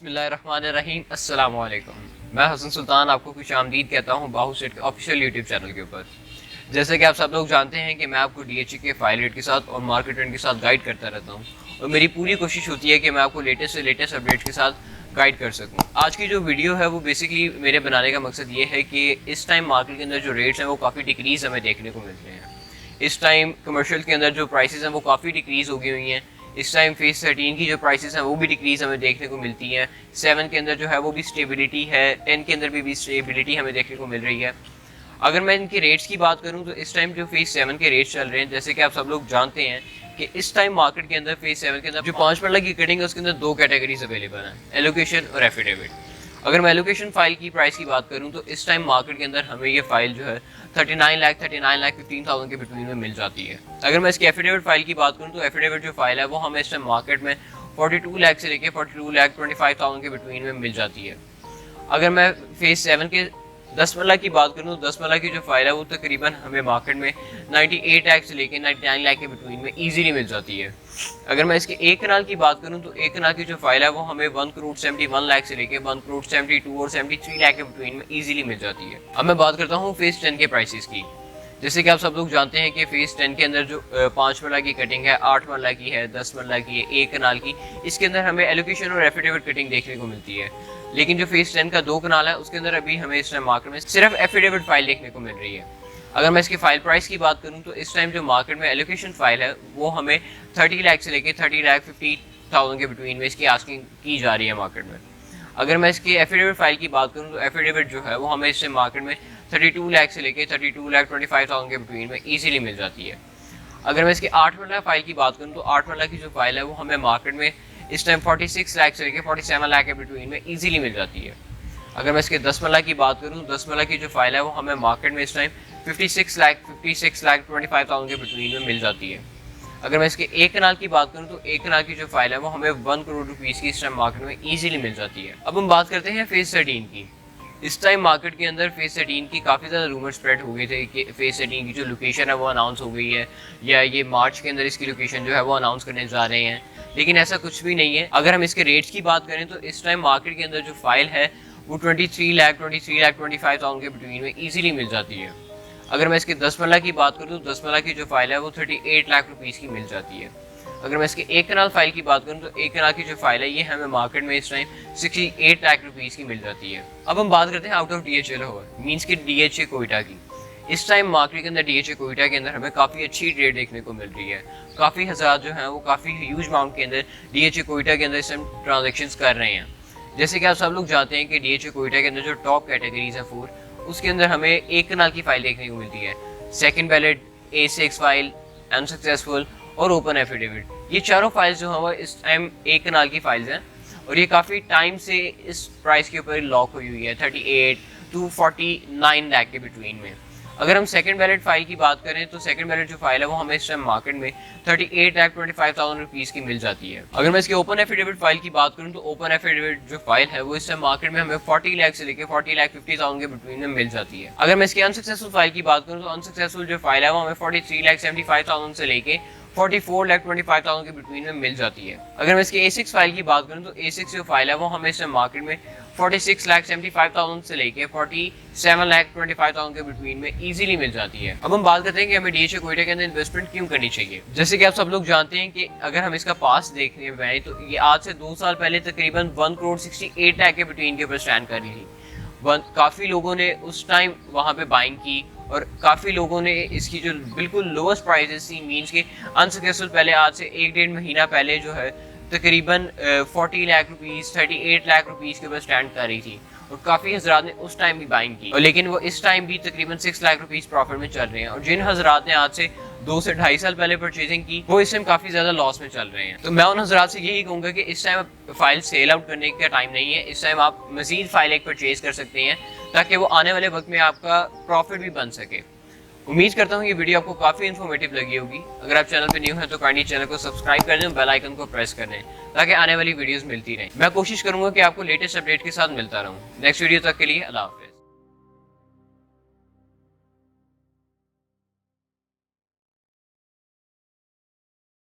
बिस्मिल्लाहिर्रहमानिर्रहीम अस्सलाम वालेकुम। मैं हसन सुल्तान आपको खुश आमदीद कहता हूँ बाहू सेट के ऑफिशियल यूट्यूब चैनल के ऊपर। जैसे कि आप सब लोग जानते हैं कि मैं आपको DHA के फाइल रेट के साथ और मार्केट ट्रेंड के साथ गाइड करता रहता हूँ और मेरी पूरी कोशिश होती है कि मैं आपको लेटेस्ट से लेटेस्ट अपडेट्स के साथ गाइड कर सकूँ। आज की जो वीडियो है वो बेसिकली मेरे बनाने का मकसद ये है कि इस टाइम मार्केट के अंदर जो रेट्स हैं वो काफ़ी डिक्रीज़ हमें देखने को मिल रहे हैं। इस टाइम कमर्शियल के अंदर जो प्राइसेस हैं वो काफ़ी डिक्रीज़ हो गई हुई हैं। इस टाइम फेज 13 की जो प्राइसेस हैं वो भी डिक्रीज़ हमें देखने को मिलती है। 7 के अंदर जो है वो भी स्टेबिलिटी है, 10 के अंदर भी स्टेबिलिटी हमें देखने को मिल रही है। अगर मैं इनके रेट्स की बात करूं तो इस टाइम जो फेज 7 के रेट्स चल रहे हैं, जैसे कि आप सब लोग जानते हैं कि इस टाइम मार्केट के अंदर फेज 7 के अंदर जो 5 मरला की कटिंग है उसके अंदर दो कैटेगरीज अवेलेबल हैं, एलोकेशन और एफिडेविट। अगर मैं एलोकेशन फाइल की प्राइस की बात करूं तो इस टाइम मार्केट के अंदर हमें ये फाइल जो है 39,15,000 के बिटवीन में मिल जाती है। अगर मैं इसकी एफिडेविट फाइल की बात करूं तो एफिडेविट जो फाइल है वो हमें इस टाइम मार्केट में 42 लाख से लेकर 42,25,000 के बिटवीन में मिल जाती है। अगर मैं फेज 7 के 10 मरला की बात करूँ तो 10 मरला की जो फाइल है वो तकरीबन हमें मार्केट में 98 लाख से लेकर 99 लाख के बिटवीन में ईजीली मिल जाती है। अगर मैं इसके एक कनाल की बात करूँ तो एक कनाल की जो फाइल है वो हमें 1,71 लाख से लेकर 1,72 और 73 लाख के बिटवीन में ईजीली मिल जाती है। अब मैं बात करता हूँ फेज 10 के प्राइसेस की। जैसे कि आप सब लोग जानते हैं कि फेज 10 के अंदर जो 5 मरला की कटिंग है, 8 मरला की है, 10 मरला की है, एक कनाल की, इसके अंदर हमें एलोकेशन और एफिडेविट कटिंग देखने को मिलती है। लेकिन जो फेज 10 का 2 कनाल है उसके अंदर अभी हमें इस टाइम मार्केट में सिर्फ एफिडेविट फाइल देखने को मिल रही है। अगर मैं इसकी फाइल प्राइस की बात करूं तो इस टाइम जो मार्केट में एलोकेशन फाइल है वो हमें 30 लाख से लेकर 30,50,000 के बिटवीन में इसकी आस्किंग की जा रही है मार्केट में। अगर मैं इसकी एफिडेविट फाइल की बात करूं तो एफिडेविट जो है वो हमें इस टाइम मार्केट में 32 लाख से लेकर 32,25,000 के बिटवीन में ईजिली मिल जाती है। अगर मैं इसकी 8 मरला फाइल की बात करूं तो 8 मरला की जो फाइल है वो हमें मार्केट में इस टाइम 46 लाख से लेकर 47 लाख के बिटवीन में ईजिली मिल जाती है। अगर मैं इसके 10 मरला की बात करूं तो 10 मरला की जो फाइल है वो हमें मार्केट में इस टाइम 56 लाख 25,000 के बिटवीन में मिल जाती है। अगर मैं इसके एक कनाल की बात करूं तो एक कनाल की जो फाइल है वो हमें 1 करोड़ रुपीज़ की इस टाइम मार्केट में ईजिली मिल जाती है। अब हम बात करते हैं फेज 13 की। इस टाइम मार्केट के अंदर फेज 13 की काफ़ी ज़्यादा रूमर स्प्रेड हो गए थे कि फेज 13 की जो लोकेशन है वो अनाउंस हो गई है या ये मार्च के अंदर इसकी लोकेशन जो है वो अनाउंस करने जा रहे हैं, लेकिन ऐसा कुछ भी नहीं है। अगर हम इसके रेट्स की बात करें तो इस टाइम मार्केट के अंदर जो फाइल है वो 23,25,000 के बिटवीन में ईजिली मिल जाती है। अगर मैं इसके 10 मरला की बात करूँ तो 10 मरला की जो फाइल है वो 38 लाख रुपीज़ की मिल जाती है। अगर मैं इसके एक कनाल फाइल की बात करूं तो एक कनाल की जो फाइल है ये हमें मार्केट में इस टाइम 68 लाख रुपीज़ की मिल जाती है। अब हम बात करते हैं out of DHA Lahore means की DHA कोयटा की। इस टाइम मार्केट के अंदर DHA कोयटा के अंदर हमें काफ़ी अच्छी ट्रेड देखने को मिल रही है। काफ़ी हज़ार जो हैं वो काफ़ी ह्यूज अमाउंट के अंदर DHA कोयटा के अंदर इस टाइम ट्रांजेक्शन्स कर रहे हैं। जैसे कि आप सब लोग जानते हैं कि DHA कोयटा के अंदर जो टॉप कैटेगरीज है 4, उसके अंदर हमें एक कनाल की फाइल देखने को मिलती है, second ballot, A6 file, unsuccessful और ओपन एफिडेविट। ये चारों फाइल्स जो हैं वो इस टाइम एक कनाल की फाइल्स हैं और ये काफ़ी टाइम से इस प्राइस के ऊपर लॉक हुई हुई है 38 to 49 लाख के बिटवीन में। अगर हम सेकंड बैलेट फाइल की बात करें तो सेकंड बैलेट जो फाइल है वो हमें इस टाइम मार्केट में 38,25,000 रुपीज़ की मिल जाती है। अगर मैं इसके ओपन एफिडेविट फाइल की बात करूं तो ओपन एफिडेविट जो फाइल है वो इस टाइम मार्केट में हमें 40 लाख से लेकर 40,50,000 के बिटवीन में मिल जाती है। अगर मैं इसकी अनसक्सेसफुल फाइल की बात करूं तो अनसक्सेसफुल जो फाइल है वो हमें 43,75,000 से लेके 44,25,000 के बिटवीन में मिल जाती है। अगर मैं इसकी A6 फाइल की बात करूं तो A6 जो फाइल है वो हमें इस मार्केट में 46,75,000 से लेके 47,25,000 के बिटवीन में इजीली मिल जाती है। अब हम बात करते हैं कि हमें DHA कोयटा के अंदर इन्वेस्टमेंट क्यों करनी चाहिए। जैसे कि आप सब लोग जानते हैं कि अगर हम इसका पास देखने पाए तो ये आज से 2 साल पहले तकरीबन 1,68 लाख के बिटवीन के ऊपर स्टैंड कर रही थी। काफ़ी लोगों ने उस टाइम वहाँ पे बाइंग की और काफ़ी लोगों ने इसकी जो बिल्कुल लोवेस्ट प्राइसेस थी मीन्स के अनसक्सेसफुल पहले आज से 1-1.5 महीना पहले जो है तकरीबन 40 लाख रुपीज़ 38 लाख रुपीज़ के ऊपर स्टैंड कर रही थी और काफ़ी हजरात ने उस टाइम भी बाइंग की, और लेकिन वो इस टाइम भी तकरीबन 6 लाख रुपीज़ प्रॉफिट में चल रहे हैं। और जिन हजरात ने आज से 2 से 2.5 साल पहले परचेजिंग की वो इस टाइम काफ़ी ज़्यादा लॉस में चल रहे हैं। तो मैं उन हजरात से यही कहूँगा कि इस टाइम फाइल सेल आउट करने का टाइम नहीं है। इस टाइम आप मज़ीद फाइल एक परचेज कर सकते हैं ताकि वो आने वाले वक्त में आपका प्रॉफिट भी बन सके। उम्मीद करता हूँ ये वीडियो आपको काफ़ी इन्फॉर्मेटिव लगी होगी। अगर आप चैनल पे न्यू हैं तो काइंडली चैनल को सब्सक्राइब कर दें, बेल आइकन को प्रेस कर दें ताकि आने वाली वीडियोस मिलती रहें। मैं कोशिश करूँगा कि आपको लेटेस्ट अपडेट के साथ मिलता रहूँ। नेक्स्ट वीडियो तक के लिए अल्लाह हाफ़िज़।